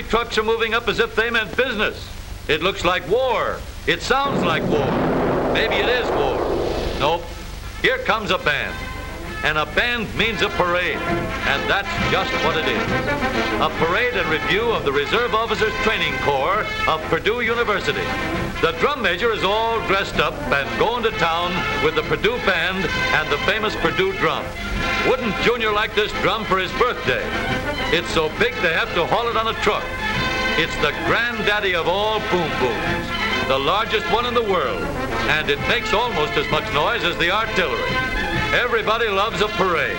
Army trucks are moving up as if they meant business. It looks like war. It sounds like war. Maybe it is war. Nope. Here comes a band. And a band means a parade. And that's just what it is. A parade and review of the Reserve Officers Training Corps of Purdue University. The drum major is all dressed up and going to town with the Purdue band and the famous Purdue drum. Wouldn't Junior like this drum for his birthday? It's so big they have to haul it on a truck. It's the granddaddy of all boom booms, the largest one in the world, and it makes almost as much noise as the artillery. Everybody loves a parade.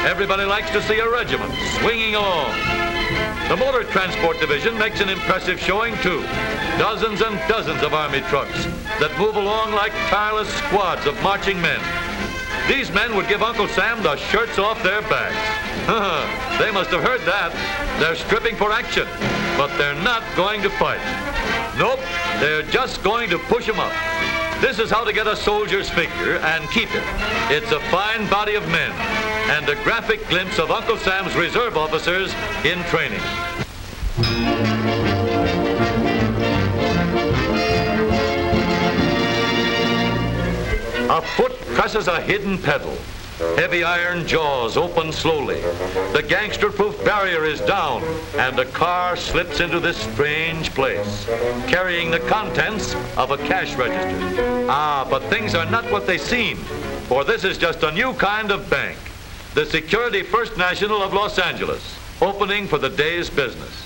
Everybody likes to see a regiment swinging along. The Motor Transport Division makes an impressive showing, too. Dozens and dozens of Army trucks that move along like tireless squads of marching men. These men would give Uncle Sam the shirts off their backs. They must have heard that. They're stripping for action, but they're not going to fight. Nope, they're just going to push them up. This is how to get a soldier's figure and keep it. It's a fine body of men and a graphic glimpse of Uncle Sam's reserve officers in training. A foot presses a hidden pedal. Heavy iron jaws open slowly. The gangster-proof barrier is down, and the car slips into this strange place, carrying the contents of a cash register. But things are not what they seem, for this is just a new kind of bank, the Security First National of Los Angeles, opening for the day's business.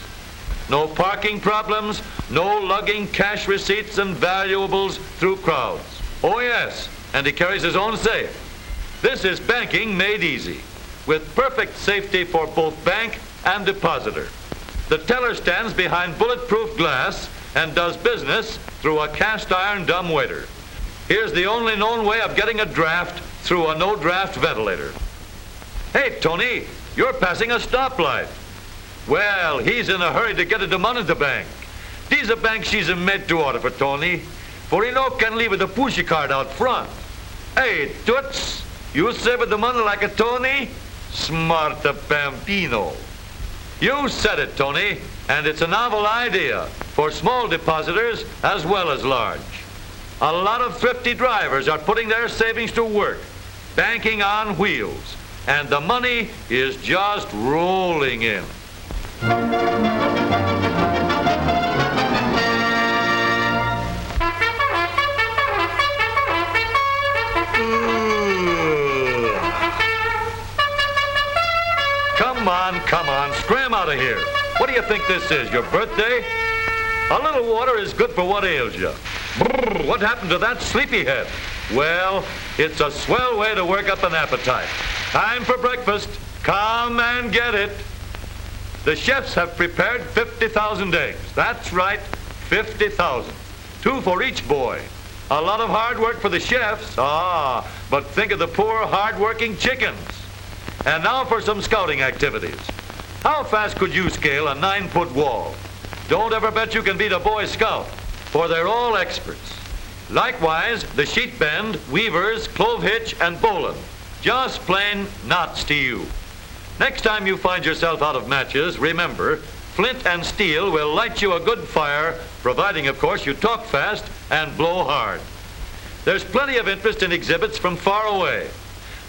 No parking problems, no lugging cash receipts and valuables through crowds. Oh yes, and he carries his own safe. This is banking made easy, with perfect safety for both bank and depositor. The teller stands behind bulletproof glass and does business through a cast iron dumbwaiter. Here's the only known way of getting a draft through a no-draft ventilator. Hey, Tony, you're passing a stoplight. Well, he's in a hurry to get the money in the bank. This a bank she's made to order for Tony, for he no can leave the pushy card out front. Hey, Toots, you save the money like a Tony? Smart bambino. You said it, Tony, and it's a novel idea for small depositors as well as large. A lot of thrifty drivers are putting their savings to work, banking on wheels, and the money is just rolling in. Come on, scram out of here. What do you think this is, your birthday? A little water is good for what ails you. Brrr, what happened to that sleepyhead? Well, it's a swell way to work up an appetite. Time for breakfast. Come and get it. The chefs have prepared 50,000 eggs. That's right, 50,000. 2 for each boy. A lot of hard work for the chefs. But think of the poor, hard-working chickens. And now for some scouting activities. How fast could you scale a 9-foot wall? Don't ever bet you can beat a Boy Scout, for they're all experts. Likewise, the sheet bend, weavers, clove hitch, and bowline. Just plain knots to you. Next time you find yourself out of matches, remember, flint and steel will light you a good fire, providing, of course, you talk fast and blow hard. There's plenty of interest in exhibits from far away.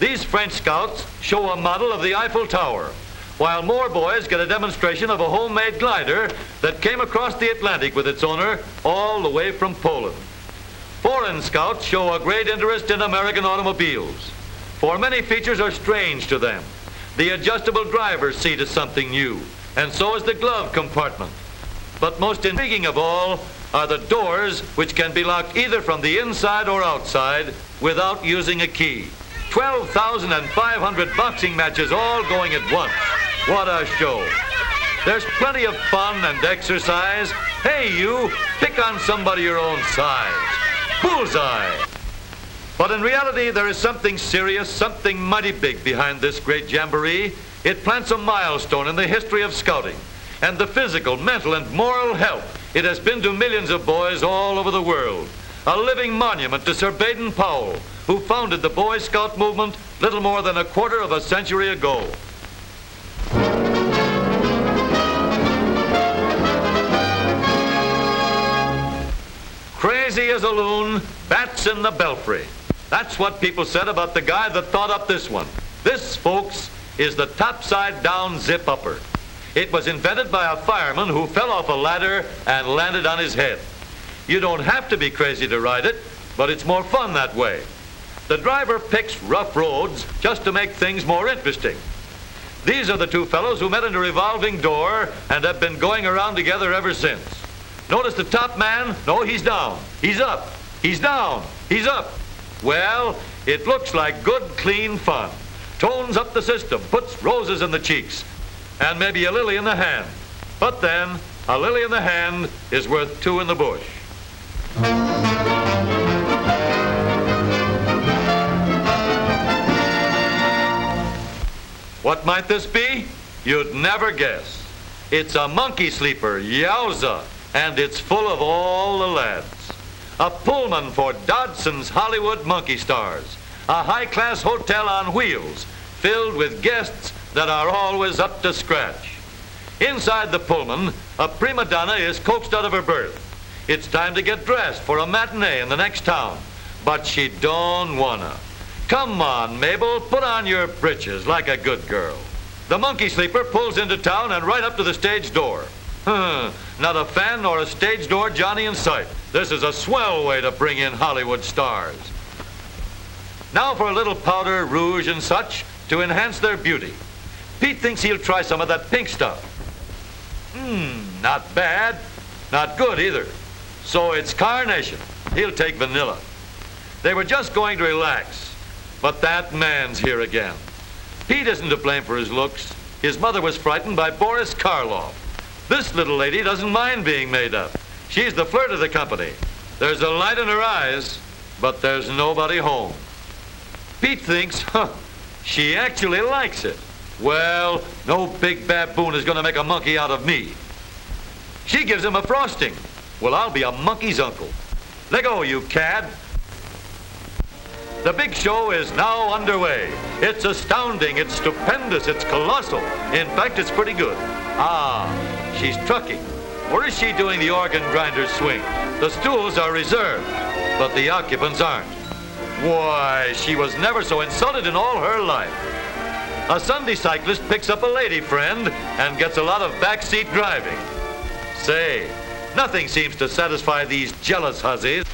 These French scouts show a model of the Eiffel Tower, while more boys get a demonstration of a homemade glider that came across the Atlantic with its owner all the way from Poland. Foreign scouts show a great interest in American automobiles, for many features are strange to them. The adjustable driver's seat is something new, and so is the glove compartment. But most intriguing of all are the doors, which can be locked either from the inside or outside without using a key. 12,500 boxing matches all going at once. What a show. There's plenty of fun and exercise. Hey, you, pick on somebody your own size. Bullseye. But in reality, there is something serious, something mighty big behind this great jamboree. It plants a milestone in the history of scouting and the physical, mental, and moral help it has been to millions of boys all over the world. A living monument to Sir Baden-Powell, who founded the Boy Scout movement little more than a quarter of a century ago. crazy as a loon, bats in the belfry. That's what people said about the guy that thought up this one. This, folks, is the topside-down zip-upper. It was invented by a fireman who fell off a ladder and landed on his head. You don't have to be crazy to ride it, but it's more fun that way. The driver picks rough roads just to make things more interesting. These are the two fellows who met in a revolving door and have been going around together ever since. Notice the top man? No, he's down. He's up. He's down. He's up. Well, it looks like good, clean fun. Tones up the system, puts roses in the cheeks, and maybe a lily in the hand. But then, a lily in the hand is worth two in the bush. What might this be? You'd never guess. It's a monkey sleeper, yowza, and it's full of all the lads. A Pullman for Dodson's Hollywood monkey stars. A high-class hotel on wheels, filled with guests that are always up to scratch. Inside the Pullman, a prima donna is coaxed out of her berth. It's time to get dressed for a matinee in the next town, but she don't wanna. Come on, Mabel, put on your britches like a good girl. The monkey sleeper pulls into town and right up to the stage door. Not a fan nor a stage door Johnny in sight. This is a swell way to bring in Hollywood stars. Now for a little powder, rouge, and such to enhance their beauty. Pete thinks he'll try some of that pink stuff. Not bad. Not good either. So it's carnation. He'll take vanilla. They were just going to relax. But that man's here again. Pete isn't to blame for his looks. His mother was frightened by Boris Karloff. This little lady doesn't mind being made up. She's the flirt of the company. There's a light in her eyes, but there's nobody home. Pete thinks, she actually likes it. Well, no big baboon is going to make a monkey out of me. She gives him a frosting. Well, I'll be a monkey's uncle. Let go, you cad. The big show is now underway. It's astounding, it's stupendous, it's colossal. In fact, it's pretty good. She's trucking. Or is she doing the organ grinder's swing? The stools are reserved, but the occupants aren't. Why, she was never so insulted in all her life. A Sunday cyclist picks up a lady friend and gets a lot of backseat driving. Say, nothing seems to satisfy these jealous hussies.